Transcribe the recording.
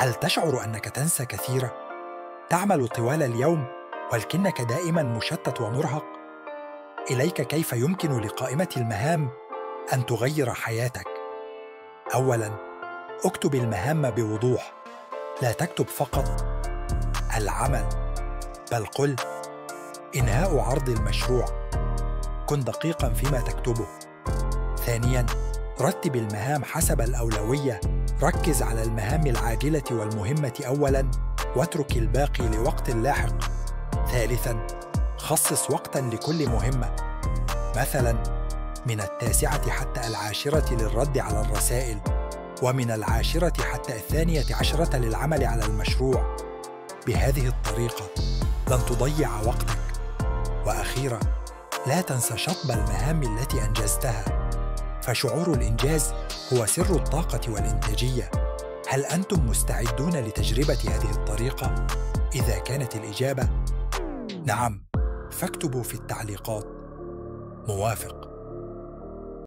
هل تشعر أنك تنسى كثيرا؟ تعمل طوال اليوم ولكنك دائما مشتت ومرهق؟ إليك كيف يمكن لقائمة المهام أن تغير حياتك. أولاً، اكتب المهام بوضوح. لا تكتب فقط العمل، بل قل إنهاء عرض المشروع. كن دقيقاً فيما تكتبه. ثانياً، رتب المهام حسب الأولوية. ركز على المهام العاجلة والمهمة أولاً، واترك الباقي لوقت لاحق. ثالثاً، خصص وقتاً لكل مهمة، مثلاً من 9 حتى 10 للرد على الرسائل، ومن 10 حتى 12 للعمل على المشروع. بهذه الطريقة لن تضيع وقتك. وأخيراً، لا تنسى شطب المهام التي أنجزتها، فشعور الإنجاز هو سر الطاقة والإنتاجية. هل أنتم مستعدون لتجربة هذه الطريقة؟ إذا كانت الإجابة نعم، فاكتبوا في التعليقات موافق.